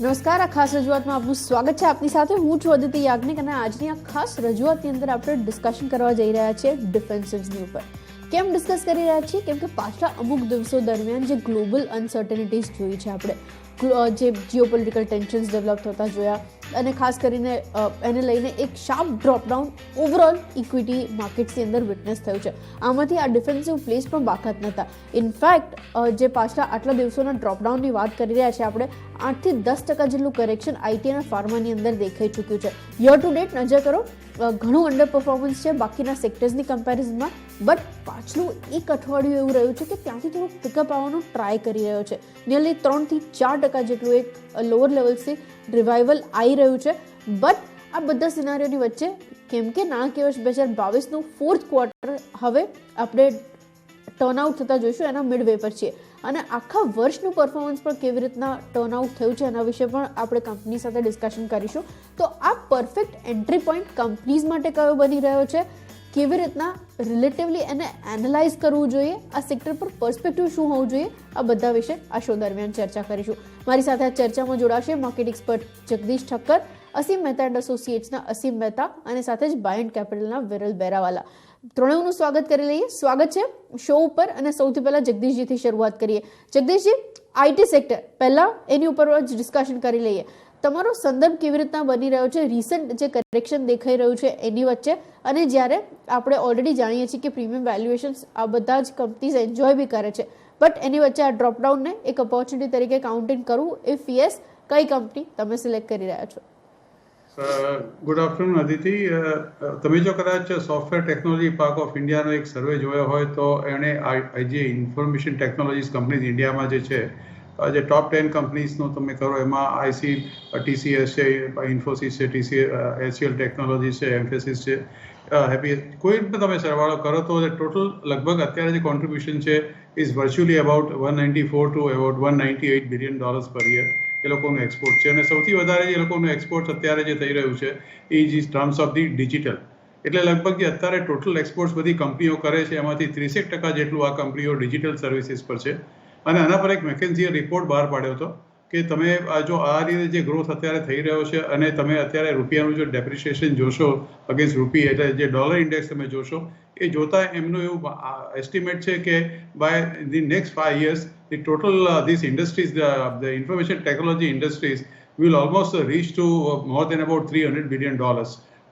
નમસ્કાર, આ ખાસ રજૂઆતમાં આપનું સ્વાગત છે. આપની સાથે હું છું અદિતિ યાજ્ઞિક અને આજની આ ખાસ રજૂઆતની અંદર આપણે ડિસ્કશન કરવા જઈ રહ્યા છીએ ડિફેન્સિવ્સની ઉપર. કેમ ડિસ્કસ કરી રહ્યા છીએ? કેમ કે પાછલા અમુક દિવસો દરમિયાન જે ગ્લોબલ અનસર્ટેનિટીઝ જોઈ છે આપણે, જે જીઓપોલિટિકલ ટેન્શન્સ ડેવલપ થતા જોયા અને ખાસ કરીને એને લઈને એક શાર્પ ડ્રોપડાઉન ઓવરઓલ ઇક્વિટી માર્કેટ્સની અંદર વિટનેસ થયું છે. આમાંથી આ ડિફેન્સિવ પ્લેસ પણ બાકાત નહોતા. ઇનફેક્ટ જે પાછલા આટલા દિવસોના ડ્રોપડાઉનની વાત કરી રહ્યા છે આપણે, 8 થી 10% જેટલું કરેક્શન આઈટી અને ફાર્માની અંદર દેખાઈ ચૂક્યું છે. યર ટુ ડેટ નજર કરો, ઘણું અંડર પરફોર્મન્સ છે બાકીના સેક્ટર્સની કમ્પેરિઝનમાં, બટ પાછલું એક અઠવાડિયું એવું રહ્યું છે કે ત્યાંથી થોડુંક પિકઅપ આવવાનો ટ્રાય કરી રહ્યો છે. નિયરલી 3 થી 4% જેટલું એક લોઅર લેવલ્સથી રિવાઇવલ આવી રહ્યું છે. બટ આ બધા સિનારીઓની વચ્ચે કેમ કે નાણાકીય વર્ષ 2022નું ફોર્થ ક્વાર્ટર હવે આપણે ટર્નઆઉટ થતા જોઈશું, એના મિડ વે પર છીએ અને આખા વર્ષનું પરફોર્મન્સ પણ કેવી રીતના ટર્નઆઉટ થયું છે એના વિશે પણ આપણે કંપની સાથે ડિસ્કશન કરીશું. તો આ પરફેક્ટ એન્ટ્રી પોઈન્ટ કંપનીઝ માટે કયો બની રહ્યો છે, કેવી રીતના રિલેટિવલી એને એનાલાઇઝ કરવું જોઈએ, આ સેક્ટર પર પર્સપેક્ટિવ શું હોવું જોઈએ, આ બધા વિશે આ શો દરમિયાન ચર્ચા કરીશું. મારી સાથે આ ચર્ચામાં જોડાશે માર્કેટ એક્સપર્ટ જગદીશ ઠક્કર, અસીમ મહેતા એન્ડ એસોસિએટ્સના અસીમ મહેતા અને સાથે જ બાયન્ટ કેપિટલના વિરલ બેરાવાલા. ત્રણેયનું સ્વાગત કરી લઈએ. સ્વાગત છે શો ઉપર અને સૌથી પહેલા જગદીશજીથી શરૂઆત કરીએ. જગદીશજી, આઈટી સેક્ટર પહેલા એની ઉપર જ ડિસ્કશન કરી લઈએ. તમારો સંદર્ભ કેવી રીતના બની રહ્યો છે રિસન્ટ જે કરેક્શન દેખાઈ રહ્યું છે એની વચ્ચે, અને જ્યારે આપણે ઓલરેડી જાણીએ છીએ કે પ્રીમિયમ વેલ્યુએશન્સ આ બધા જ કંપનીઝ એન્જોય બી કરે છે, બટ એની વચ્ચે આ ડ્રોપડાઉનને એક ઓપોર્ચ્યુનિટી તરીકે કાઉન્ટિંગ કરવું, ઇફ યસ કઈ કંપની તમે સિલેક્ટ કરી રહ્યા છો? Good afternoon Aditi. તમે જો કદાચ સોફ્ટવેર ટેકનોલોજી પાર્ક ઓફ ઇન્ડિયાનો એક સર્વે જોયો હોય તો એણે જે ઇન્ફોર્મેશન ટેકનોલોજીસ કંપનીઝ ઇન્ડિયામાં જે છે, જે ટોપ 10 કંપનીઝનો તમે કરો એમાં આઈસી, ટીસીએસ છે, ઇન્ફોસિસ છે, એચસીએલ ટેકનોલોજીસ છે, એમ્ફેસિસ છે, હેપી, કોઈ પણ તમે સરવાળો કરો તો ટોટલ લગભગ અત્યારે જે કોન્ટ્રીબ્યુશન છે is virtually about 194 to about $198 billion per year એ લોકોનું એક્સપોર્ટ છે. અને સૌથી વધારે એ લોકોનું એક્સપોર્ટ અત્યારે જે થઈ રહ્યું છે એ જ ટર્મ્સ ઓફ ધી ડિજિટલ. એટલે લગભગ જે અત્યારે ટોટલ એક્સપોર્ટ્સ બધી કંપનીઓ કરે છે એમાંથી 30% જેટલું આ કંપનીઓ ડિજિટલ સર્વિસીસ પર છે. અને આના પર એક મેકેન્ઝીએ રિપોર્ટ બહાર પાડ્યો હતો કે તમે જો આ રીતે જે ગ્રોથ અત્યારે થઈ રહ્યો છે અને તમે અત્યારે રૂપિયાનું જો ડેપ્રિસિએશન જોશો અગેન્સ્ટ રૂપી, એટલે જે ડોલર ઇન્ડેક્સ તમે જોશો, એ જોતા એમનું એવું એસ્ટિમેટ છે કે by the next 5 years the total these industries, the information technology industries will almost reach to more than about $300 billion.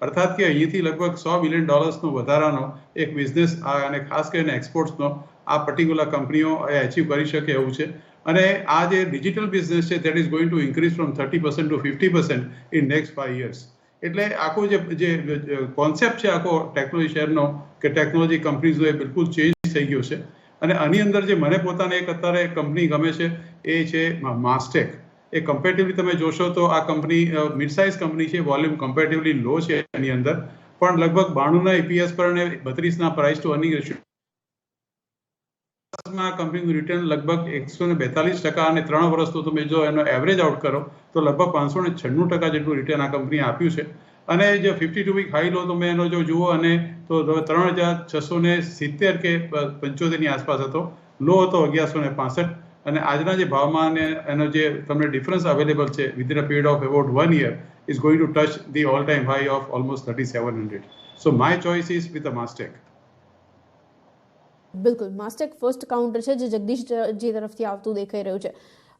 અર્થાત કે અહીંથી લગભગ $100 બિલિયન નો વધારાનો એક બિઝનેસ અને ખાસ કરીને એક્સપોર્ટ્સનો આ પર્ટિક્યુલર કંપનીઓ એચીવ કરી શકે એવું છે. અને આ જે ડિજિટલ બિઝનેસ છે that is going to increase from 30% to 50% in next 5 years. એટલે આખો જે કોન્સેપ્ટ છે આખો ટેકનોલોજી શેરનો કે ટેકનોલોજી કંપનીઝનો એ બિલકુલ ચેન્જ થઈ ગયો છે. અને આની અંદર જે મને પોતાને એક અત્યારે કંપની ગમે છે એ છે માસ્ટેક. એ કમ્પેરેટિવલી તમે જોશો તો આ કંપની મિડ સાઇઝ કંપની છે, વોલ્યુમ કમ્પેરેટિવલી લો છે એની અંદર, પણ લગભગ 92 EPS પર અને 32 પ્રાઇસ ટુ અર્નિંગ રેશિયો કંપનીનું રિટર્ન લગભગ 142% અને 3 વર્ષ તો તમે જો એનો એવરેજ આઉટ કરો તો લગભગ 596% જેટલું રિટર્ન આ કંપનીએ આપ્યું છે. અને જે 52 વીક હાઈ લો તમે એનો જો જુઓ અને તો 3670 કે 75 ની આસપાસ હતો, લો હતો 1165, અને આજના જે ભાવમાં અને એનો જે તમને ડિફરન્સ અવેલેબલ છે within a period of about 1 year is going to touch the all time high of almost 3700. So my choice is with a Mastek. બિલકુલ, માસ્ટેક ફર્સ્ટ કાઉન્ટર છે જે જગદીશજી તરફથી આવતું દેખાઈ રહ્યું છે.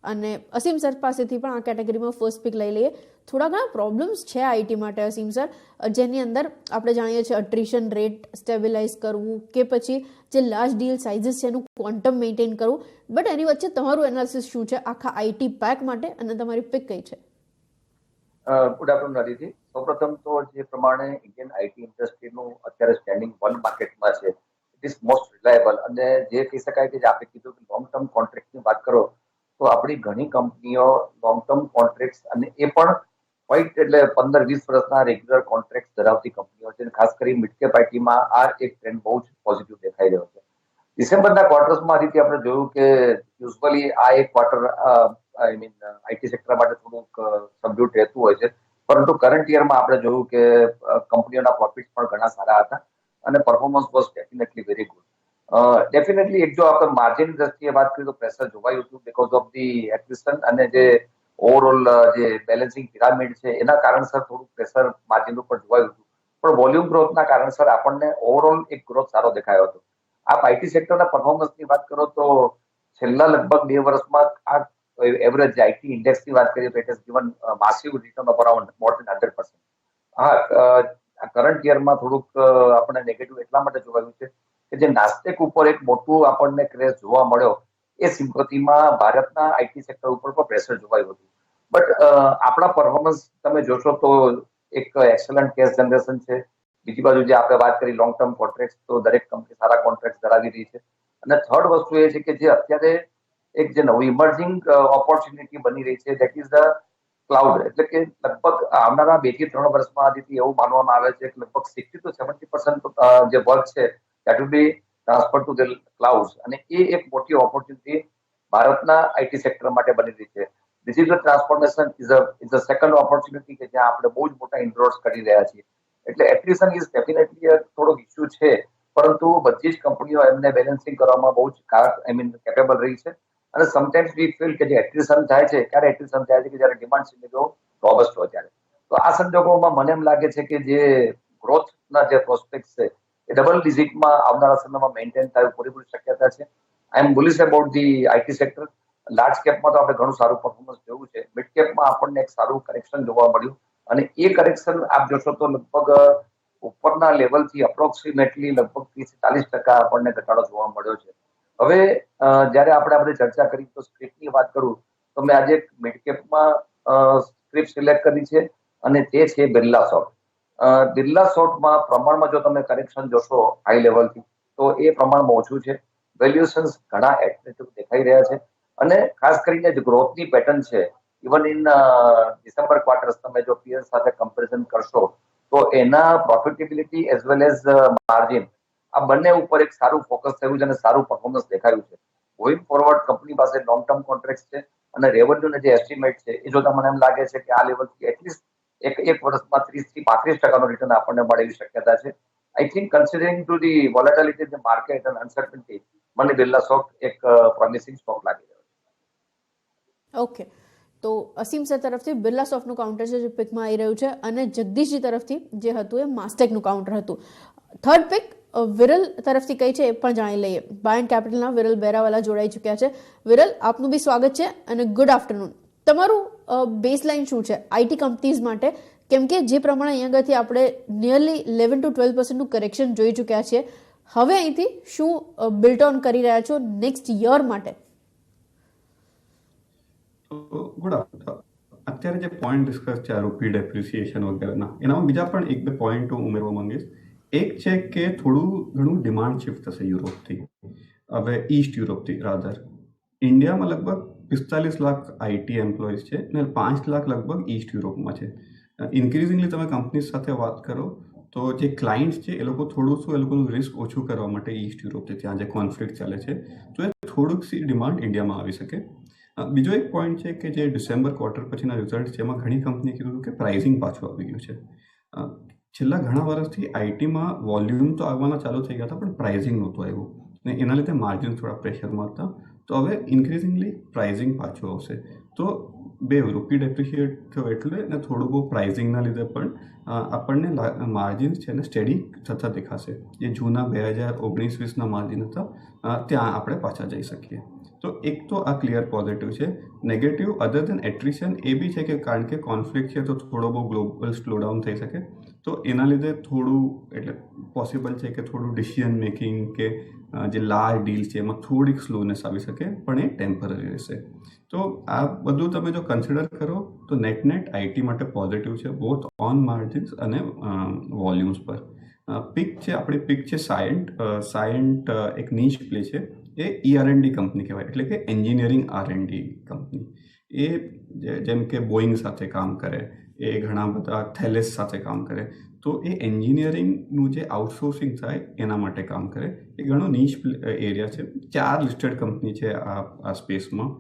અને અસીમ સર પાસેથી પણ આ કેટેગરીમાં ફર્સ્ટ પિક લઈ લઈએ. થોડા ઘણા પ્રોબ્લેમ્સ છે આઈટી માટે અસીમ સર, જેની અંદર આપણે જાણીએ છીએ અટ્રિશન રેટ સ્ટેબિલાઇઝ કરવું કે પછી જે લાર્જ ડીલ સાઇઝીસ છે એનું ક્વોન્ટમ મેન્ટેન કરવું, બટ એની વચ્ચે તમારું એનાલિસિસ શું છે આખા આઈટી પેક માટે અને તમારી પિક કઈ છે? Good afternoon Aditi. સૌપ્રથમ તો જે પ્રમાણે ઇન્ડિયન આઈટી ઇન્ડસ્ટ્રીનું અત્યારે સ્ટેન્ડિંગ 1 માર્કેટમાં છે, ઇટ ઇઝ મોસ્ટ રિલાયબલ. અને જે કહી શકાય કે આપણે કીધું કે લોંગ ટર્મ કોન્ટ્રાક્ટની વાત કરો તો આપણી ઘણી કંપનીઓ લોંગ ટર્મ કોન્ટ્રાક્ટ અને એ પણ ક્વાઇટ એટલે 15-20 વર્ષના રેગ્યુલર કોન્ટ્રાક્ટ ધરાવતી કંપનીઓ છે. ખાસ કરી મિડ કેપ આઈટીમાં આ એક ટ્રેન્ડ બહુ જ પોઝિટિવ દેખાઈ રહ્યો છે. ડિસેમ્બરના ક્વાર્ટર્સમાં રીતે આપણે જોયું કે યુઝ્યુઅલી આ એક ક્વાર્ટર આઈટી સેક્ટર માટે થોડુંક સબડ્યુટ રહેતું હોય છે, પરંતુ કરંટ યરમાં આપણે જોયું કે કંપનીઓના પ્રોફિટ પણ ઘણા સારા હતા અને performance was definitely very good. Definitely એક જો આપણે માર્જિન દ્રષ્ટિએ વાત કરીએ તો પ્રેશર જોવાયું હતું બીકોઝ ઓફ ધી એક્વિઝિશન અને જે ઓવરઓલ જે બેલેન્સિંગ પિરામિડ છે એના કારણસર થોડું પ્રેશર માર્જિન ઉપર જોવાયું હતું, પણ વોલ્યુમ ગ્રોથના કારણસર આપણને ઓવરઓલ એક ગ્રોથ સારો દેખાયો હતો. આપ આઈટી સેક્ટરના પરફોર્મન્સની વાત કરો તો છેલ્લા લગભગ 2 વર્ષમાં આ એવરેજ જે આઈટી ઇન્ડેક્સની વાત કરીએ તો it has given massive return of around more than 100%. હા, કરંટ યરમાં થોડુંક આપણને નેગેટિવ એટલા માટે જોવાયું છે કે જે નાસ્ટેક ઉપર એક મોટું આપણને ક્રેઝ જોવા મળ્યો એ સિમ્પથીમાં ભારતના આઈટી સેક્ટર ઉપર પણ પ્રેશર જોવાયું હતું. બટ આપણા પરફોર્મન્સ તમે જોશો તો એક એક્સલન્ટ કેશ જનરેશન છે. બીજી બાજુ જે આપણે વાત કરી લોંગ ટર્મ કોન્ટ્રાક્ટ, તો દરેક કંપની સારા કોન્ટ્રાક્ટ ધરાવી રહી છે. અને થર્ડ વસ્તુ એ છે કે જે અત્યારે એક જે નવું ઇમર્જિંગ ઓપોર્ચ્યુનિટી બની રહી છે દેટ ઇઝ ધ ક્લાઉડ. એટલે કે લગભગ આવનારા 2 થી 3 વર્ષમાં આથી એવું માનવામાં આવે છે કે લગભગ 60 to 70% જે વર્ક છે that will be transferred to the clouds, અને એ એક મોટી ઓપોર્ચ્યુનિટી ભારતના આઈટી સેક્ટર માટે બની રહી છે. Digital transformation is a second opportunity કે જ્યાં આપણે બહુ જ મોટા ઇન્ટ્રોડ્સ કરી રહ્યા છીએ. એટલે એટ્રિશન ઇઝ ડેફિનેટલી થોડોક ઇસ્યુ છે, પરંતુ બધી જ કંપનીઓ એમને બેલેન્સિંગ કરવામાં બહુ જ કેપેબલ રહી છે. અને સમટાઈમ્સ વી ફીલ કે જે એટ્રિશન થાય છે ક્યારે એટ્રિશન થાય છે કે જ્યારે ડિમાન્ડ સિનેરિયો રોબસ્ટ હોય ત્યારે. તો આ સંજોગોમાં મને એમ લાગે છે કે જે ગ્રોથના જે પ્રોસ્પેક્ટ છે એ ડબલ ડિજિટમાં આવનારા સમયમાં મેન્ટેન થાય પૂરેપૂરી શક્યતા છે. I am bullish about the IT sector. Large કેપમાં તો આપણે ઘણું સારું પરફોર્મન્સ જોયું છે, મિડ કેપમાં આપણને એક સારું કરેક્શન જોવા મળ્યું, અને એ કરેક્શન આપ જોશો તો લગભગ ઉપરના લેવલથી અપ્રોક્સિમેટલી લગભગ 30-40% આપણને ઘટાડો જોવા મળ્યો છે. હવે જ્યારે આપણે આ બધી ચર્ચા કરી તો સ્ક્રિપ્ટની વાત કરું તો મેં આજે મિડ કેપમાં સ્ક્રિપ્ટ સિલેક્ટ કરી છે, અને તે છે બિરલા સોફ્ટ. બિરલા સોફ્ટમાં પ્રમાણમાં જો તમે કરેક્શન જોશો હાઈ લેવલથી તો એ પ્રમાણમાં ઓછું છે. વેલ્યુએશન્સ ઘણા એટ્રેક્ટિવ દેખાઈ રહ્યા છે, અને ખાસ કરીને જે ગ્રોથની પેટર્ન છે ઇવન ઇન ડિસેમ્બર ક્વાર્ટર્સ તમે જો પીએર સાથે કમ્પેરિઝન કરશો તો એના profitability as well as margin આ બંને ઉપર એક સારું ફોકસ થયું છે અને સારું પરફોર્મન્સ દેખાયું છે. ગોઈંગ ફોરવર્ડ કંપની પાસે લોંગ ટર્મ કોન્ટ્રાક્ટ છે, અને રેવન્યુના જે એસ્ટિમેટ છે એ જોતા મને એમ લાગે છે કે આ લેવલથી એટલીસ્ટ એક વર્ષમાં 30 થી 35% રિટર્ન આપણને મળે એવી શક્યતા છે. I think considering to the volatility in the market and uncertainty, મને બિરલા સોફ્ટ એક પ્રોમિસિંગ સ્ટોક લાગી રહ્યો છે. ઓકે, તો અસીમ સર તરફથી બિરલા સોફ્ટનું કાઉન્ટર છે જે પિકમાં આવી રહ્યું છે, અને જગદીશજી તરફથી જે હતું એ માસ્ટેકનું કાઉન્ટર હતું. થર્ડ પિક વિરલ તરફથી કઈ છે એ પણ જાણી લઈએ. બાયન કેપિટલના વિરલ બેરાવાલા જોડાઈ ચૂક્યા છે. વિરલ, આપનું બી સ્વાગત છે અને ગુડ આફ્ટરનૂન. તમારું બેઝલાઇન શું છે આઈટી કંપનીઝ માટે? કેમ કે જે પ્રમાણે અહીં આગળથી આપણે નિયરલી 11 to 12% કરેક્શન જોઈ ચૂક્યા છીએ, હવે અહીંથી શું બિલ્ટ ઓન કરી રહ્યા છો નેક્સ્ટ યર માટે? Good afternoon. અત્યારે જે પોઈન્ટ ડિસ્કસ છે રૂપી ડેપ્રિસિએશન વગેરેના, એનામાં બીજા પણ 1-2 પોઈન્ટ હું ઉમેરવા માંગીશ. એક છે કે થોડું ઘણું ડિમાન્ડ શિફ્ટ થશે યુરોપથી, હવે ઈસ્ટ યુરોપથી રાધર. ઇન્ડિયામાં લગભગ 45 લાખ આઈટી એમ્પ્લોઈઝ છે અને 5 લાખ લગભગ ઈસ્ટ યુરોપમાં છે. ઇન્ક્રીઝિંગલી તમે કંપનીઝ સાથે વાત કરો તો જે ક્લાયન્ટ્સ છે એ લોકો થોડું શું એ લોકોનું રિસ્ક ઓછું કરવા માટે ઈસ્ટ યુરોપથી, ત્યાં જે કોન્ફ્લિક્ટ ચાલે છે, તો એ થોડુંક સી ડિમાન્ડ ઇન્ડિયામાં આવી શકે. બીજો એક પોઈન્ટ છે કે જે ડિસેમ્બર ક્વાર્ટર પછીના રિઝલ્ટ છે એમાં ઘણી કંપનીએ કીધું કે પ્રાઇઝિંગ પાછું આવી ગયું છે. છેલ્લા ઘણા વર્ષથી આઈટીમાં વોલ્યુમ તો આવવાના ચાલુ થઈ ગયા હતા, પણ પ્રાઇઝિંગ નહોતું આવ્યું, ને એના લીધે માર્જિન થોડા પ્રેશરમાં હતા. તો હવે ઇન્ક્રીઝિંગલી પ્રાઇઝિંગ પાછું આવશે. તો બે રૂપી ડેપ્રિશિએટ થયો એટલે ને થોડું બહુ પ્રાઇઝિંગના લીધે પણ આપણને માર્જિન્સ છે ને સ્ટેડી થતા દેખાશે. જે જૂના 2019-20ના માર્જિન હતા ત્યાં આપણે પાછા જઈ શકીએ. તો એક તો આ ક્લિયર પોઝિટિવ છે. નેગેટિવ અધર દેન એટ્રિશન એ બી છે કે કારણ કે કોન્ફ્લિક્ટ છે તો થોડો બહુ ગ્લોબલ સ્લોડાઉન થઈ શકે, તો એના લીધે થોડું એટલે પોસિબલ છે કે થોડું ડિસિઝન મેકિંગ કે જે લાર્જ ડીલ્સ છે એમાં થોડીક સ્લોનેસ આવી શકે, પણ એ ટેમ્પરરી રહેશે. તો આ બધું તમે જો કન્સિડર કરો તો નેટ આઈટી માટે પોઝિટિવ છે, બોથ ઓન માર્જિન્સ અને વોલ્યુમ્સ પર. પિક છે આપણી પિક છે સાયન્ટ એક નીચ પ્લે છે. એ ER&D કંપની કહેવાય, એટલે કે એન્જિનિયરિંગ R&D કંપની. એ જેમ કે બોઈંગ સાથે કામ કરે, એ ઘણા બધા થેલેસ સાથે કામ કરે, તો એ એન્જિનિયરિંગનું જે આઉટસોર્સિંગ થાય એના માટે કામ કરે. એ ઘણો નીચ એરિયા છે. 4 લિસ્ટેડ કંપની છે આ સ્પેસમાં,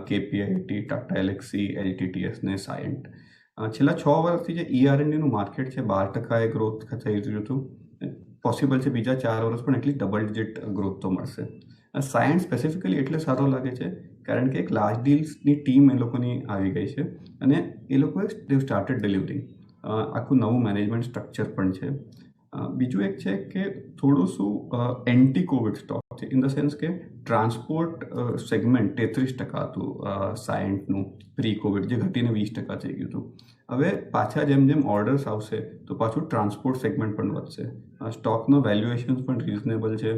KPIT, ટાટા એલેક્સી, LTTS ને સાયન્ટ. છેલ્લા 6 વર્ષથી જે ER&Dનું માર્કેટ છે 12% ગ્રોથ થઈ રહ્યું હતું. પોસિબલ છે બીજા 4 વર્ષ પણ એટલી ડબલ ડિજિટ ગ્રોથ તો મળશે. સાયન્સ સ્પેસિફિકલી એટલે સારો લાગે છે કારણ કે એક લાર્જ ડીલ્સની ટીમ એ લોકોની આવી ગઈ છે અને એ લોકોએ દેવ સ્ટાર્ટેડ ડિલિવરિંગ આખું નવું મેનેજમેન્ટ સ્ટ્રક્ચર પણ છે. બીજું એક છે કે થોડું શું એન્ટી કોવિડ સ્ટોક છે, ઇન ધ સેન્સ કે ટ્રાન્સપોર્ટ સેગમેન્ટ 33% હતું સાયન્ટનું પ્રી કોવિડ, જે ઘટીને 20% થઈ ગયું હતું. હવે પાછા જેમ ઓર્ડર્સ આવશે તો પાછું ટ્રાન્સપોર્ટ સેગમેન્ટ પણ વધશે. સ્ટોકનો વેલ્યુએશન્સ પણ રિઝનેબલ છે.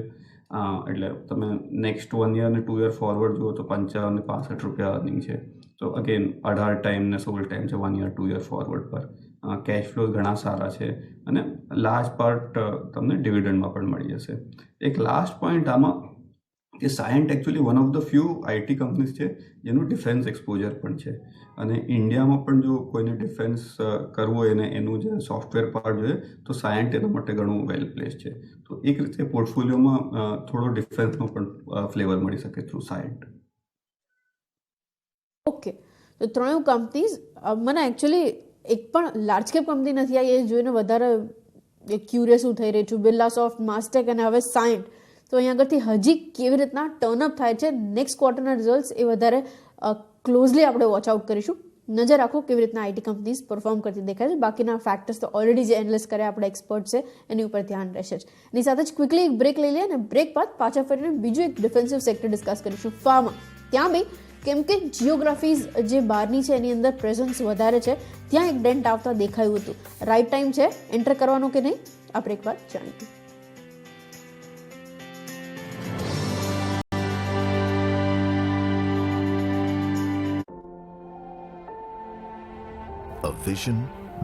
એટલે તમે નેક્સ્ટ 1 year અને 2 year ફોરવર્ડ જુઓ તો 55 અને 65 રૂપિયા અર્નિંગ છે. તો અગેન 18 ટાઈમ ને 16 ટાઈમ છે 1 year 2 year ફોરવર્ડ પર. કેશ ફ્લો ઘણા સારા છે અને લાર્જ પાર્ટ તમને ડિવિડન્ડમાં પણ મળી જશે. એક લાસ્ટ પોઈન્ટ આમાં કે Cyient actually one of the few IT companies છે જેનું ડિફેન્સ એક્સપોઝર પણ છે અને ઇન્ડિયામાં પણ જો કોઈને ડિફેન્સ કરવું હોય અને એનું જે સોફ્ટવેર પાર્ટ જોઈએ તો સાયન્ટ એના માટે ઘણું વેલ પ્લેસ છે. તો એક રીતે પોર્ટફોલિયોમાં થોડો ડિફેન્સનો પણ ફ્લેવર મળી શકે થ્રુ સાયન્ટ. ઓકે, તો ત્રણેય કંપનીઝ મને એકચ્યુઅલી એક પણ લાર્જ કેપ કંપની નથી આવી એ જોઈને વધારે ક્યુરિયસ હું થઈ રહી છું. બિરલાસોફ્ટ, માસ્ટેક અને હવે સાયન્ટ. તો અહીંયા આગળથી હજી કેવી રીતના ટર્નઅપ થાય છે નેક્સ્ટ ક્વાર્ટરના રિઝલ્ટ્સ એ વધારે ક્લોઝલી આપણે વોચ આઉટ કરીશું. નજર રાખો કેવી રીતના આઈટી કંપનીઝ પરફોર્મ કરતી દેખાય છે. બાકીના ફેક્ટર્સ તો ઓલરેડી જે એનાલિસ કર્યા આપણે એક્સપર્ટ છે એની ઉપર ધ્યાન રહેશે જ. એની સાથે જ ક્વિકલી એક બ્રેક લઈ લઈએ અને બ્રેક બાદ પાછા ફરીને બીજું એક ડિફેન્સિવ સેક્ટર ડિસ્કસ કરીશું, ફાર્મા. ત્યાં બી કેમ કે જિયોગ્રાફીઝ જે બહારની છે એની અંદર પ્રેઝન્સ વધારે છે, ત્યાં એક ડેન્ટ આવતા દેખાયું હતું. રાઈટ ટાઈમ છે એન્ટર કરવાનો કે નહીં, આપણે એક વાર જાણીએ. A vision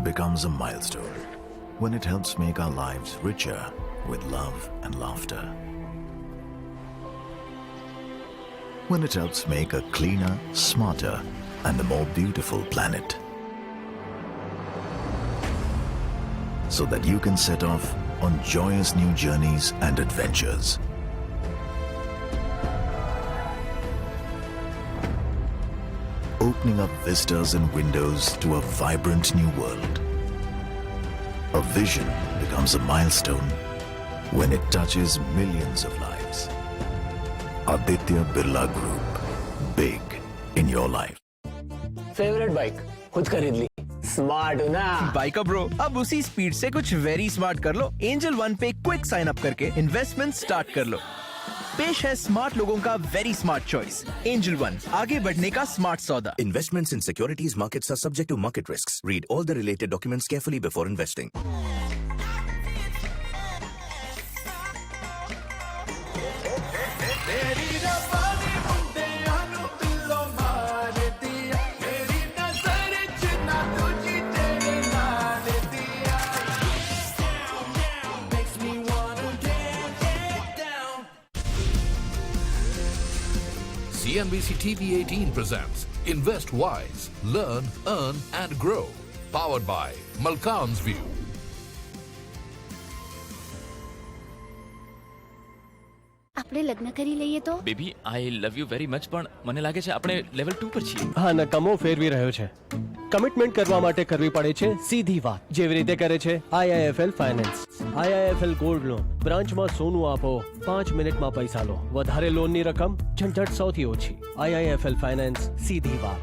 becomes a milestone when it helps make our lives richer with love and laughter. When it helps make a cleaner, smarter, and a more beautiful planet. So that you can set off on joyous new journeys and adventures. Opening up vistas and windows to a vibrant new world. A vision becomes a milestone when it touches millions of lives. Aditya Birla Group. Big in your life. Favourite bike खुद खरीद ली, smart हूं ना। Bike bro, अब उसी speed से कुछ very smart कर लो। Angel one पे क्विक साइन अप करके इन्वेस्टमेंट स्टार्ट कर लो। पेश है स्मार्ट लोगों का very smart choice, angel one, आगे बढ़ने का स्मार्ट सौदा। Investments in securities markets are subject to market risks. Read all the related documents carefully before investing. CNBC TV 18 presents Invest Wise, Learn, Earn and Grow. Powered by Malkan's View. આપણે લગ્ન કરી લઈએ તો? Baby I love you very much, પણ મને લાગે છે આપણે લેવલ 2 પર છીએ. હા, નકામો ફેરવી રહ્યો છે. કમિટમેન્ટ કરવા માટે કરવી પડે છે સીધી વાત, જેવી રીતે કરે છે IIFL finance. IIFL gold loan, બ્રાન્ચમાં સોનું આપો, 5 મિનિટમાં પૈસા લો. વધારે લોનની રકમ ઝંઝટ સૌથી ઓછી. IIFL ફાઇનાન્સ, સીધી વાત.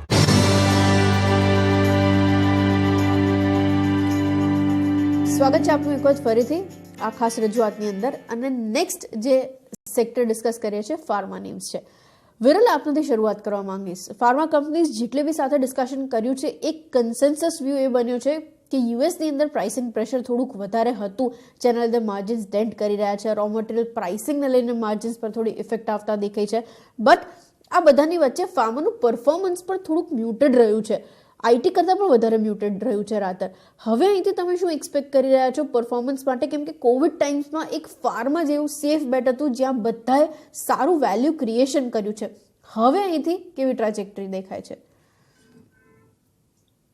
સ્વાગત છે આપનું એક વખત ફરીથી આ ખાસ રજૂઆતની અંદર. અને નેક્સ્ટ જે સેક્ટર ડિસ્કસ કરીએ છીએ ફાર્મા નેમ્સ છે. વિરલ, આપનાથી શરૂઆત કરવા માંગીશ. ફાર્મા કંપનીઝ જેટલી બી સાથે ડિસ્કશન કર્યું છે, એક કન્સેન્સસ વ્યૂ એ બન્યો છે કે યુએસની અંદર પ્રાઇસિંગ પ્રેશર થોડુંક વધારે હતું, જેના લીધે માર્જિન્સ ડેન્ટ કરી રહ્યા છે. રો મટીરિયલ પ્રાઇસિંગને લઈને માર્જિન્સ પર થોડી ઇફેક્ટ આવતા દેખાય છે. બટ આ બધાની વચ્ચે ફાર્માનું પરફોર્મન્સ પણ થોડુંક મ્યુટેડ રહ્યું છે, આઈટી કરતાં પણ વધારે મ્યુટેડ રહ્યું છે રાતર. હવે અહીંથી તમે શું એક્સપેક્ટ કરી રહ્યા છો પરફોર્મન્સ માટે? કેમ કે કોવિડ ટાઈમ્સમાં એક ફાર્મા જેવું સેફ બેટ હતું જ્યાં બધાએ સારું વેલ્યુ ક્રિએશન કર્યું છે. હવે અહીંથી કેવી ટ્રાજેક્ટરી દેખાય છે?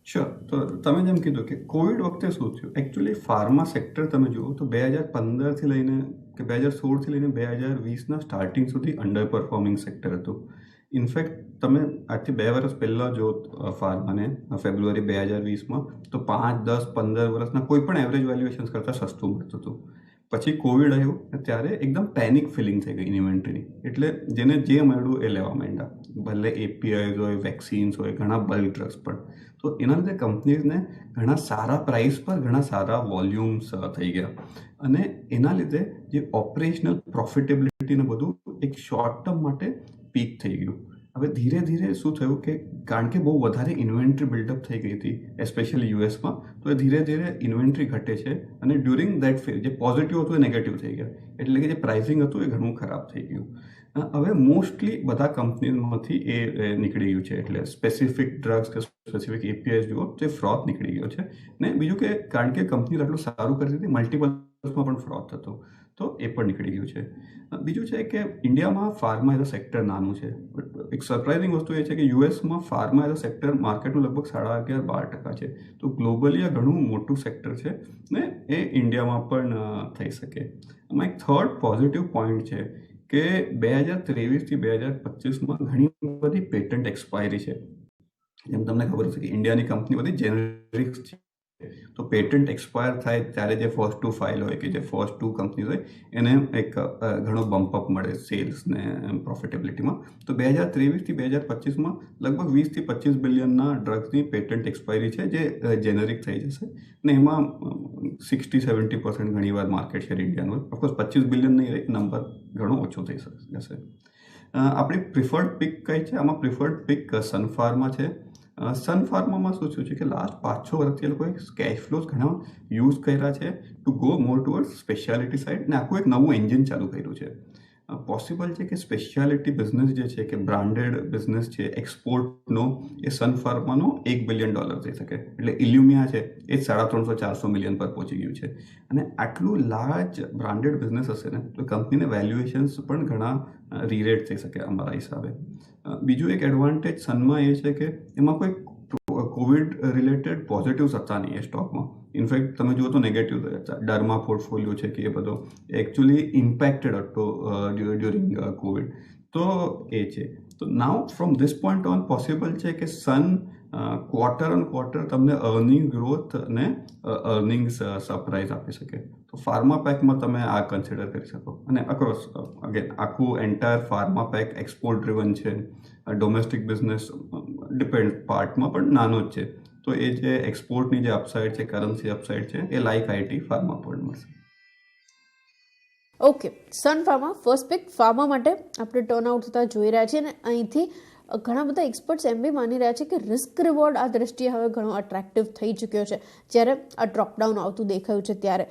શ્યોર. તો તમે જેમ કીધું કે કોવિડ વખતે શું થયું, એકચ્યુઅલી ફાર્મા સેક્ટર તમે જુઓ તો 2015થી લઈને કે 2016થી લઈને 2020ના સ્ટાર્ટિંગ સુધી અંડર પરફોર્મિંગ સેક્ટર હતું. ઇનફેક્ટ તમે આજથી 2 વર્ષ પહેલાં જો ફાર્માને ફેબ્રુઆરી 2020માં તો 5, 10, 15 વર્ષના કોઈ પણ એવરેજ વેલ્યુએશન્સ કરતાં સસ્તું મળતું હતું. પછી કોવિડ આવ્યું ત્યારે એકદમ પેનિક ફિલિંગ થઈ ગઈ ઇન્વેન્ટરીની, એટલે જેને જે મળ્યું એ લેવા માંડ્યા, ભલે એપીઆઈઝ હોય, વેક્સિન્સ હોય, ઘણા બલ્ક ડ્રગ્સ પણ. તો એના લીધે કંપનીઝને ઘણા સારા પ્રાઇસ પર ઘણા સારા વોલ્યુમ્સ થઈ ગયા, અને એના લીધે જે ઓપરેશનલ પ્રોફિટેબિલિટીને બધું એક શોર્ટ ટર્મ માટે પીક થઈ ગયું. હવે ધીરે ધીરે શું થયું કે કારણ કે બહુ વધારે ઇન્વેન્ટરી બિલ્ડઅપ થઈ ગઈ હતી એસ્પેશિયલી યુએસમાં, તો એ ધીરે ધીરે ઇન્વેન્ટરી ઘટે છે, અને ડ્યુરિંગ દેટ ફેઝ જે પોઝિટિવ હતું એ નેગેટિવ થઈ ગયા, એટલે કે જે પ્રાઇસિંગ હતું એ ઘણું ખરાબ થઈ ગયું. હવે મોસ્ટલી બધા કંપનીઝમાંથી એ નીકળી ગયું છે, એટલે સ્પેસિફિક ડ્રગ્સ કે સ્પેસિફિક એપીઆઈ જુઓ તો એ ફ્રોડ નીકળી ગયો છે. ને બીજું કે કારણ કે કંપની આટલું સારું કરતી હતી, મલ્ટિપલ્સમાં પણ ફ્રોડ થતો, તો એ પણ નીકળી ગયું છે. બીજું છે કે ઇન્ડિયામાં ફાર્મા એઝ અ સેક્ટર નાનું છે, એક સરપ્રાઇઝિંગ વસ્તુ એ છે કે યુએસમાં ફાર્મા એઝ અ સેક્ટર માર્કેટનું લગભગ 11.5-12% છે, તો ગ્લોબલી આ ઘણું મોટું સેક્ટર છે, ને એ ઇન્ડિયામાં પણ થઈ શકે. આમાં એક થર્ડ પોઝિટિવ પોઈન્ટ છે કે 2023થી 2025માં ઘણી બધી પેટન્ટ એક્સપાયરી છે. જેમ તમને ખબર છે કે ઇન્ડિયાની કંપની બધી જેનરિક્સ છે, તો પેટન્ટ એક્સપાયર થાય ત્યારે જે ફર્સ્ટ ટુ ફાઇલ હોય કે જે ફર્સ્ટ ટુ કંપની હોય એને એક ઘણો બમ્પઅપ મળે સેલ્સ ને પ્રોફિટેબિલિટીમાં. તો 2023થી 2025માં લગભગ 20-25 બિલિયનના ડ્રગ્સની પેટન્ટ એક્સપાયરી છે જે જેનરિક થઈ જશે, ને એમાં 60-70% ઘણીવાર માર્કેટ શેર ઇન્ડિયાનું હોય. ઓફકોર્સ 25 બિલિયન નહીં, એક નંબર ઘણો ઓછો થઈ જશે. આપણી પ્રિફર્ડ પિક કઈ છે? આમાં પ્રિફર્ડ પિક સન ફાર્મા છે. સન ફાર્મામાં શું થયું છે કે લાસ્ટ 5-6 વર્ષથી એ લોકોએ કેશ ફ્લોઝ ઘણા યુઝ કર્યા છે to go more toward speciality side, ને આખું એક નવું એન્જિન ચાલુ કર્યું છે. પોસિબલ છે કે સ્પેશિયાલિટી બિઝનેસ જે છે કે બ્રાન્ડેડ બિઝનેસ છે એક્સપોર્ટનો, એ સન ફાર્માનો $1 બિલિયન થઈ શકે. એટલે ઇલ્યુમિયા છે એ 350-400 મિલિયન પર પહોંચી ગયું છે, અને આટલું લાર્જ બ્રાન્ડેડ બિઝનેસ હશે ને તો કંપનીને વેલ્યુએશન્સ પણ ઘણા રીરેટ થઈ શકે અમારા હિસાબે. બીજું એક એડવાન્ટેજ સનમાં એ છે કે એમાં કોઈ કોવિડ રિલેટેડ પોઝિટિવ્સ હતા નહીં એ સ્ટોકમાં. ઇનફેક્ટ તમે જુઓ તો નેગેટિવ ડરમાં પોર્ટફોલિયો છે કે એ બધો એકચ્યુઅલી ઇમ્પેક્ટેડ હતો ડ્યુરિંગ કોવિડ. તો એ છે. તો now from this point on possible છે કે સન ક્વાર્ટર ઓન ક્વાર્ટર તમને અર્નિંગ ગ્રોથ અને અર્નિંગ્સ સરપ્રાઇઝ આપી શકે. તો ફાર્મા પેકમાં તમે આ કન્સિડર કરી શકો. અને અક્રોસ અગેન આખું entire pharma pack export driven છે, ડોમેસ્ટિક બિઝનેસ ડિપેન્ડ પાર્ટમાં પણ નાનો જ છે. તો એ જે એક્સપોર્ટની જે અપસાઇડ છે, કરન્સી અપસાઇડ છે, એ લાઈક આઈટી ફાર્મા પણ મળશે. Okay, Sun Pharma first pick. Pharma માટે આપણે ટર્ન આઉટ થતા જોઈ રહ્યા છીએ, અને અહીંથી ઘણા બધા એક્સપર્ટ્સ એમ બી માની રહ્યા છે કે રિસ્ક રિવોર્ડ આ દ્રષ્ટિએ હવે ઘણો અટ્રેક્ટિવ થઈ ચૂક્યો છે. જ્યારે આ ડ્રોપડાઉન આવતું દેખાયું છે ત્યારે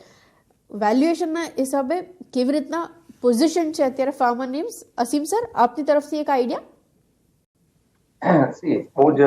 વેલ્યુએશનના હિસાબે કેવી રીતના પોઝિશન છે અત્યારે ફાર્મા નેમ્સ? અસીમ સર, આપની તરફથી એક આઈડિયા. બહુ જ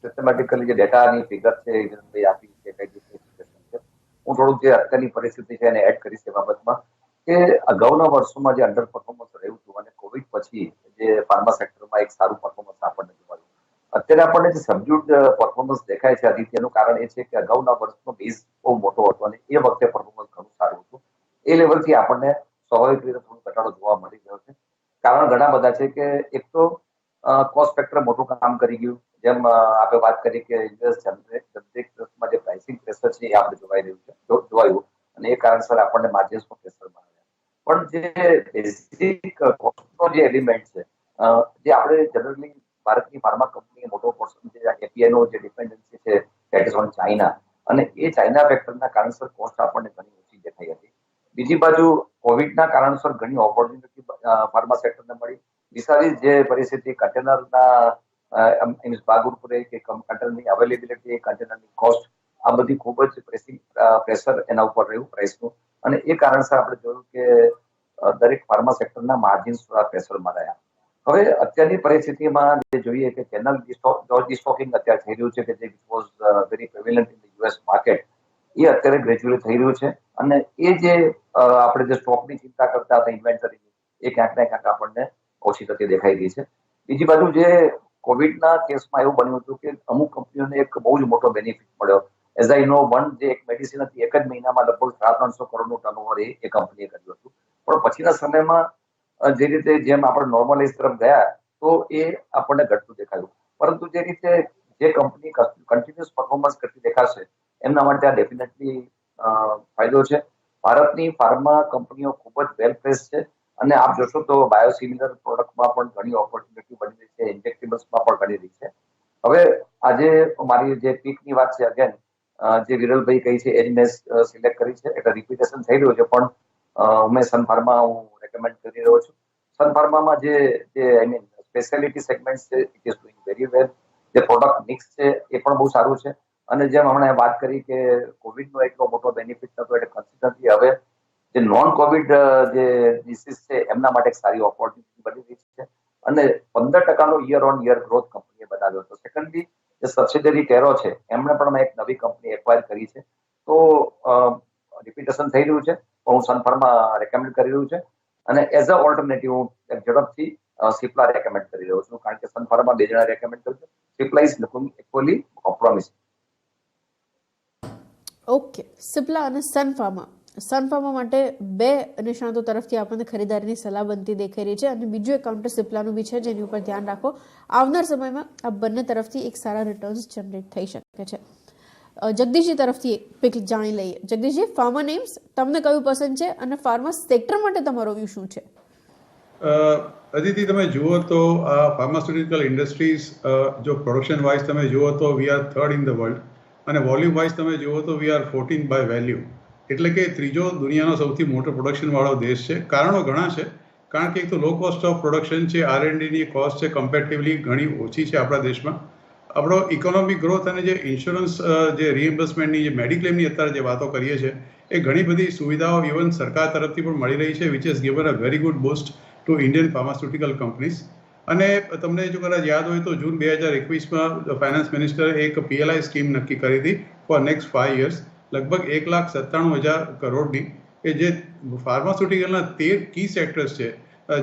સિસ્ટમેટિકલી જે ડેટાની ફિગર છે એ આપી છે, કઈ સિચ્યુએશન છે. હું થોડુંક જે અત્યારની પરિસ્થિતિ છે એને એડ કરીશ એ બાબતમાં કે અગાઉના વર્ષોમાં જે અંડર પરફોર્મન્સ રહ્યું હતું અને કોવિડ પછી જે ફાર્મા સેક્ટરમાં એક સારું પરફોર્મન્સ આપણને જોવા મળ્યું. અત્યારે આપણને જે સબડ્યુડ પરફોર્મન્સ દેખાય છે આદિત્યનું કારણ એ છે કે અગાઉના વર્ષનો બેઝ બહુ મોટો હતો અને એ વખતે પરફોર્મન્સ ઘણું સારું હતું. એ લેવલથી આપણને સ્વાભાવિક રીતે થોડો ઘટાડો જોવા મળી ગયો છે. કારણ ઘણા બધા છે કે એક તો કોસ્ટ ફેક્ટર મોટું કામ કરી ગયું, જેમ આપણે વાત કરી કે યુએસ જનરિકમાં જે પ્રાઇસિંગ પ્રેશર છે એ આપણે જોવાયું, અને એ કારણસર આપણને માર્જિન્સમાં પ્રેશરમાં આવ્યા. પણ જે બેઝિક કોસ્ટનો જે એલિમેન્ટ છે, જે આપણે જનરલી ભારતની ફાર્મા કંપની મોટો પોર્શન છે એપીઆઈ નો જે ડિપેન્ડન્સી છે દેટ ઇઝ ઓન ચાઇના, અને એ ચાઇના ફેક્ટરના કારણસર કોસ્ટ આપણને ઘણી ઓછી દેખાઈ હતી. બીજી બાજુ કોવિડના કારણસર ઘણી ઓપોર્ચ્યુનિટી ફાર્મા સેક્ટરને મળી. બિસારી જે પરિસ્થિતિ કન્ટેનરના ભાગરૂપ રહી કે કન્ટેનરની અવેલેબિલિટી, કન્ટેનરની કોસ્ટ, આ બધી ખૂબ જ પ્રેશર એના ઉપર રહ્યું પ્રાઇસનું, અને એ કારણસર આપણે જોયું કે દરેક ફાર્મા સેક્ટરના માર્જિન્સ થોડા પ્રેશરમાં રહ્યા. હવે અત્યારની પરિસ્થિતિમાં જે જોઈએ કે ચેનલ ડિસ્ટોકિંગ અત્યારે થઈ રહ્યું છે કે જે was very prevalent in the US market, એ અત્યારે ગ્રેજ્યુઅલી થઈ રહ્યું છે, અને એ જે આપણે જે સ્ટોકની ચિંતા કરતા હતા ઇન્વેન્ટરીની, એ ક્યાંક ને ક્યાંક આપણને ઓછી થતી દેખાઈ રહી છે. બીજી બાજુ જે કોવિડના કેસમાં એવું બન્યું હતું કે અમુક કંપનીઓને એક બહુ જ મોટો બેનિફિટ મળ્યો. એઝ આઈ નો વન જે એક મેડિસિન હતી, એક જ મહિનામાં લગભગ 300 કરોડનું ટર્નઓવર એ કંપનીએ કર્યું હતું. પણ પછીના સમયમાં જે રીતે જેમ આપણે નોર્મલાઇઝ તરફ ગયા તો એ આપણને ઘટતું દેખાયું. પરંતુ જે રીતે જે કંપની કન્ટિન્યુઅસ પરફોર્મન્સ કરતી દેખાશે એમના માટે આ ડેફિનેટલી ફાયદો છે. ભારતની ફાર્મા કંપનીઓ ખૂબ જ વેલ પ્લેસ છે અને આપ જોશો તો બાયોસિમિલર પ્રોડક્ટમાં પણ ઘણી ઓપોર્ચ્યુનિટી બની રહી છે, ઇન્જેક્ટેબલ્સમાં પણ બની રહી છે. હવે આજે મારી જે પીકની વાત છે, અગેન જે વિરલભાઈ કહી છે એની મેં સિલેક્ટ કરી છે, એટલે રિપીટેશન થઈ રહ્યું છે, પણ મેં સન ફાર્મા હું રેકમેન્ડ કરી રહ્યો છું. સન ફાર્મામાં જે આઈ મીન સ્પેશિયાલિટી સેગમેન્ટ છે, it is doing very well. જે પ્રોડક્ટ મિક્સ છે એ પણ બહુ સારું છે. અને જેમ હમણાં વાત કરી કે કોવિડનો એટલો મોટો બેનિફિટ નતો, એટલે કન્સિસ્ટન્ટલી હવે જે નોન કોવિડ જે ડિસીઝ છે એમના માટે એક સારી ઓપોર્ચ્યુનિટી બની રહી છે અને 15% યર ઓન યર ગ્રોથ કંપનીએ બતાવ્યો હતો. સેકન્ડલી જે સબસિડરી ટેરો છે એમણે પણ એક નવી કંપની એક્વાયર કરી છે. તો રિપીટેશન થઈ રહ્યું છે, પણ હું સનફાર્મા રેકમેન્ડ કરી રહ્યું છે અને એઝ અ ઓલ્ટરનેટિવ હું ઝડપથી સિપ્લા રેકમેન્ડ કરી રહ્યો છું, કારણ કે સનફાર્મા 2 જણા રેકમેન્ડ કર્યું છે. Cipla is looking equally compromising. Okay, Cipla અને સનફાર્મા માટે 2 નિષ્ણાતો તરફથી આપણને ખરીદારીની સલાહ બનતી દેખાઈ રહી છે અને બીજું એક કાઉન્ટર સિપ્લાનું બી છે, જેની ઉપર ધ્યાન રાખો. આવનાર સમયમાં આ બંને તરફથી એક સારા રિટર્ન્સ જનરેટ થઈ શકે છે. જગદીશજી તરફથી પિક જાણી લઈએ. જગદીશજી, ફાર્મા નેમ્સ તમને કયું પસંદ છે અને ફાર્મા સેક્ટર માટે તમારો વ્યૂ શું છે? અદિતિ, તમે જુઓ તો આ ફાર્માસ્યુટિકલ ઇન્ડસ્ટ્રીઝ જો પ્રોડક્શન વાઇઝ તમે જુઓ તો we are 3rd in the world અને વોલ્યુમ વાઇઝ તમે જુઓ તો વી આર 14 બાય વેલ્યુ, એટલે કે ત્રીજો દુનિયાનો સૌથી મોટો પ્રોડક્શનવાળો દેશ છે. કારણો ઘણા છે, કારણ કે એક તો લો કોસ્ટ ઓફ પ્રોડક્શન છે, R&Dની કોસ્ટ છે કમ્પેરેટિવલી ઘણી ઓછી છે આપણા દેશમાં. આપણો ઇકોનોમિક ગ્રોથ અને જે ઇન્સ્યોરન્સ જે રિએમ્બર્સમેન્ટની જે મેડિક્લેમની અત્યારે જે વાતો કરીએ છીએ એ ઘણી બધી સુવિધાઓ ઇવન સરકાર તરફથી પણ મળી રહી છે, which is given a very good boost to Indian pharmaceutical companies. અને તમને જો કદાચ યાદ હોય તો જૂન 2021માં ફાઇનાન્સ મિનિસ્ટરે એક PLI સ્કીમ નક્કી કરી હતી ફોર નેક્સ્ટ 5 years, લગભગ 1,97,000 કરોડની, કે જે ફાર્માસ્યુટિકલના 13 કી સેક્ટર્સ છે,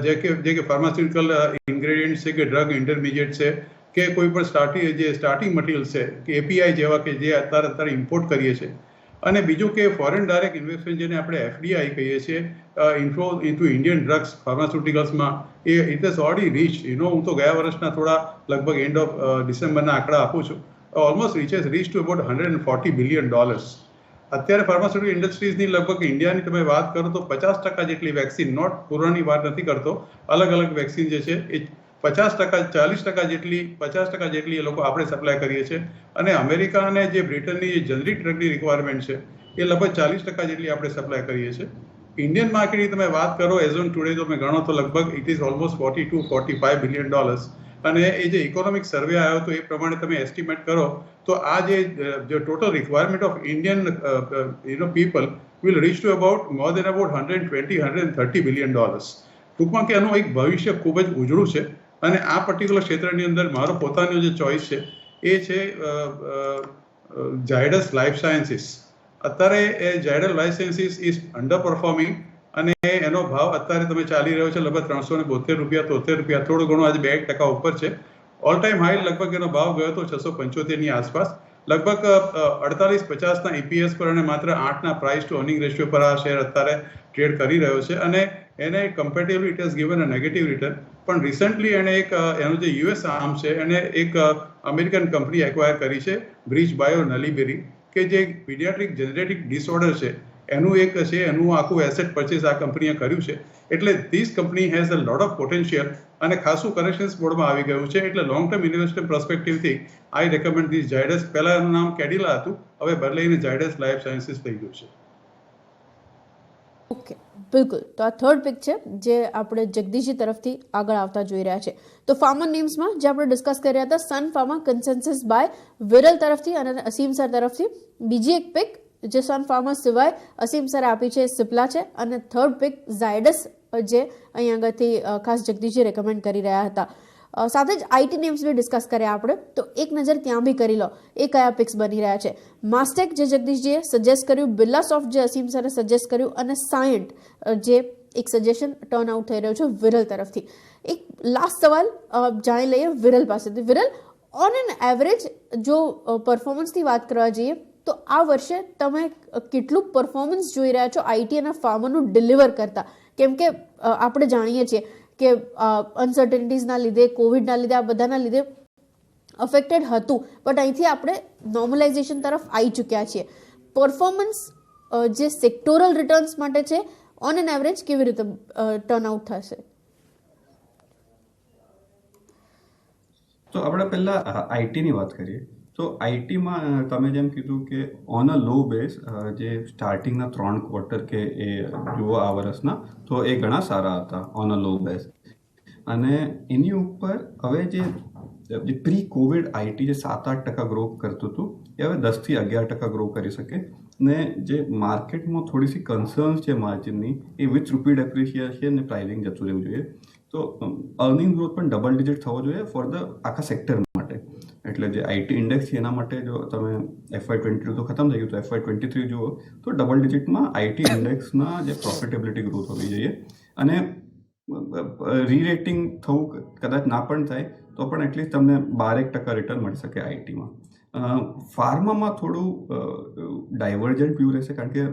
જે કે ફાર્માસ્યુટિકલ ઇન્ગ્રેડિયન્ટ્સ છે, કે ડ્રગ ઇન્ટરમીડિયેટ છે, કે કોઈ પણ સ્ટાર્ટિંગ મટીરિયલ્સ છે, કે API જેવા કે જે અત્યારે ઇમ્પોર્ટ કરીએ છીએ. અને બીજું કે ફોરેન ડાયરેક્ટ ઇન્વેસ્ટમેન્ટ જેને આપણે FDI કહીએ છીએ, ઇન્ફ્લો ઇન્ટુ ઇન્ડિયન ડ્રગ્સ ફાર્માસ્યુટિકલ્સમાં, ઇટ હેઝ ઓલરેડી રીચ હું તો ગયા વર્ષના થોડા લગભગ એન્ડ ઓફ ડિસેમ્બરના આંકડા આપું છું, almost rich to about $140 billion. અત્યારે ફાર્માસ્યુટિકલ ઇન્ડસ્ટ્રીઝની લગભગ ઇન્ડિયાની તમે વાત કરો તો 50% જેટલી વેક્સિન, નોટ કોરોનાની વાત નથી કરતો, અલગ અલગ વેક્સિન જે છે એ 40% જેટલી એ લોકો આપણે સપ્લાય કરીએ છીએ. અને અમેરિકા અને જે બ્રિટનની જે જનરિક ડ્રગની રિક્વાયરમેન્ટ છે એ લગભગ 40% જેટલી આપણે સપ્લાય કરીએ છીએ. ઇન્ડિયન માર્કેટની તમે વાત કરો એઝ ઓન ટુડે તો તમે ગણો તો લગભગ ઇટ ઇઝ ઓલમોસ્ટ $42-45 બિલિયન. અને એ જે ઇકોનોમિક સર્વે આવ્યો તો એ પ્રમાણે તમે એસ્ટિમેટ કરો તો આ જે total requirement of Indian people will reach to about more than about $120-130 billion. ટૂંકમાં કે એનું એક ભવિષ્ય ખૂબ જ ઉજળું છે. અને આ પર્ટિક્યુલર ક્ષેત્રની અંદર મારો પોતાનો જે ચોઇસ છે એ છે ઝાયડસ લાઈફ સાયન્સીસ. અત્યારે એ Zydus life sciences is underperforming અને એનો ભાવ અત્યારે તમે ચાલી રહ્યો છે લગભગ ₹372-73, થોડું ઘણું આજે 2% ઉપર છે. ઓલ ટાઈમ હાઈ લગભગ એનો ભાવ ગયો હતો 675ની આસપાસ, લગભગ 48-50ના EPS પર અને માત્ર 8ના પ્રાઇસ ટુ અર્નિંગ રેશિયો પર આ શેર અત્યારે ટ્રેડ કરી રહ્યો છે. અને એને comparatively it has given a negative return. પણ રિસન્ટલી એણે એનું જે US આર્મ છે એને એક અમેરિકન કંપની એક્વાયર કરી છે, બ્રિજ બાયો નલીબેરી, કે જે પીડિયાટ્રિક જેનેટિક ડિસઓર્ડર છે એનું એક છે, એનું આખું એસેટ પરચેસ આ કંપનીએ કર્યું છે. એટલે this company has a lot of potential અને ખાસું કરેક્શન્સ બોર્ડમાં આવી ગયું છે. એટલે લોંગ ટર્મ ઇન્વેસ્ટમેન્ટ પર્સપેક્ટિવથી આઈ રેકમેન્ડ ધીસ ઝાયડસ. પહેલા એનું નામ કેડિલા હતું, હવે બદલાઈને ઝાયડસ લાઈફ સાયન્સીસ થઈ ગયું છે. ઓકે, બિલકુલ. તો આ 3rd પિક છે જે આપણે જગદીશજી તરફથી આગળ આવતા જોઈ રહ્યા છે. તો ફાર્મા નેમ્સમાં જે આપણે ડિસ્કસ કરી રહ્યા હતા, Sun Pharma consensus by Viral તરફથી અને અસીમ સર તરફથી. બીજી એક પિક જે સન ફાર્મા સિવાય અસીમ સરે આપી છે સિપ્લા છે અને 3rd પિક ઝાયડસ જે અહીં આગળથી ખાસ જગદીશજી રેકમેન્ડ કરી રહ્યા હતા. સાથે જ IT નેમ્સ બી ડિસ્કસ કર્યા આપણે, તો એક નજર ત્યાં બી કરી લો એ કયા પિક્સ બની રહ્યા છે. માસ્ટેક જે જગદીશજીએ સજેસ્ટ કર્યું, બિરલાસોફ્ટ જે અસીમ સરે સજેસ્ટ કર્યું અને સાયન્ટ જે એક સજેશન ટર્ન આઉટ થઈ રહ્યું છે વિરલ તરફથી. એક લાસ્ટ સવાલ જાણી લઈએ વિરલ પાસેથી. વિરલ, ઓન એન એવરેજ જો પરફોર્મન્સની વાત કરવા જઈએ તો આ વર્ષે તમે કેટલું પરફોર્મન્સ જોઈ રહ્યા છો IT અને ફાર્માનું ડિલિવર કરતા? કેમ કે આપણે જાણીએ છીએ કે અનસર્ટનિટીઝના લીધે, કોવિડના લીધે, આ બધાના લીધે અફેક્ટેડ હતું, બટ અહીંથી આપણે નોર્મલાઇઝેશન તરફ આવી ચૂક્યા છીએ. પરફોર્મન્સ જે સેક્ટોરલ રિટર્ન્સ માટે છે ઓન એન એવરેજ કેવી રીતે ટર્નઆઉટ થશે? તો આપણે પહેલા આઈટીની વાત કરીએ. તો આઈટીમાં તમે જેમ કીધું કે ઓન અ લો બેઝ જે સ્ટાર્ટિંગના 3 ક્વાર્ટર કે એ જુઓ આ વર્ષના, તો એ ઘણા સારા હતા ઓન અ લો બેઝ. અને એની ઉપર હવે જે પ્રી કોવિડ આઈટી જે 7-8% ગ્રો કરતું હતું એ હવે 10 થી 11% ગ્રો કરી શકે. ને જે માર્કેટમાં થોડીસી કન્સર્ન્સ છે માર્જિનની, એ વિથ રૂપી ડેપ્રિશિએશન ને પ્રાઇસિંગ જતું રહેવું જોઈએ. તો અર્નિંગ ગ્રોથ પણ ડબલ ડિજિટ થવો જોઈએ ફોર ધ આખા સેક્ટર માટે. એટલે જે આઈટી ઇન્ડેક્સ છે એના માટે જો તમે FY22 તો ખતમ થઈ ગયું, તો FY23 જુઓ તો ડબલ ડિજિટમાં આઈટી ઇન્ડેક્સના જે પ્રોફિટેબિલિટી ગ્રોથ હોવી જોઈએ. અને રીરેટિંગ થવું કદાચ ના પણ થાય તો પણ એટલીસ્ટ તમને 12% રિટર્ન મળી શકે આઈટીમાં. ફાર્મામાં થોડું ડાયવર્જન્ટ વ્યૂ રહેશે, કારણ કે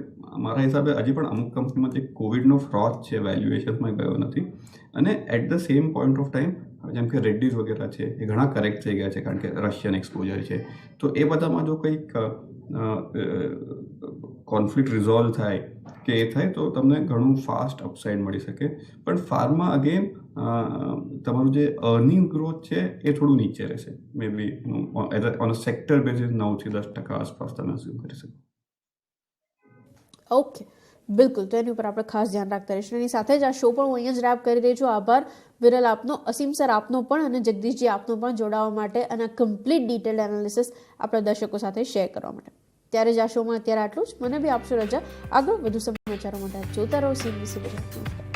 મારા હિસાબે હજી પણ અમુક કંપનીમાં જે કોવિડનો ફ્રોથ છે વેલ્યુએશન્સમાં ગયો નથી. અને at the same point of time જેમ કે રેડ્ડીઝ વગેરે છે એ ઘણા કરેક્ટ થઈ ગયા છે, કારણ કે રશિયન એક્સપોઝર છે. તો એ બધામાં જો કંઈક કોન્ફ્લિક્ટ રિઝોલ્વ થાય કે એ થાય તો તમને ઘણું ફાસ્ટ અપસાઇડ મળી શકે. પણ ફાર્મા અગેન તમારું જે અર્નિંગ ગ્રોથ છે એ થોડું નીચે રહેશે. Maybe on a sector basis 9 થી 10% આસપાસ તમે અસ્યુમ કરી શકો. ઓકે, બિલકુલ. તો એની ઉપર આપણે ખાસ ધ્યાન રાખતા રહીશું. એની સાથે જ આ શો પણ હું અહીંયા જ રેપ કરી રહી છું. આભાર વિરલ આપનો, અસીમ સર આપનો પણ, અને જગદીશજી આપનો પણ જોડાવા માટે અને કમ્પ્લીટ ડિટેલ એનાલિસિસ આપણા દર્શકો સાથે શેર કરવા માટે. ત્યારે જ આ શોમાં અત્યારે આટલું જ. મને બી આપશો રજા. આગળ વધુ સમાચારો માટે જોતા રહો CNBC ગુજરાત. નમસ્કાર.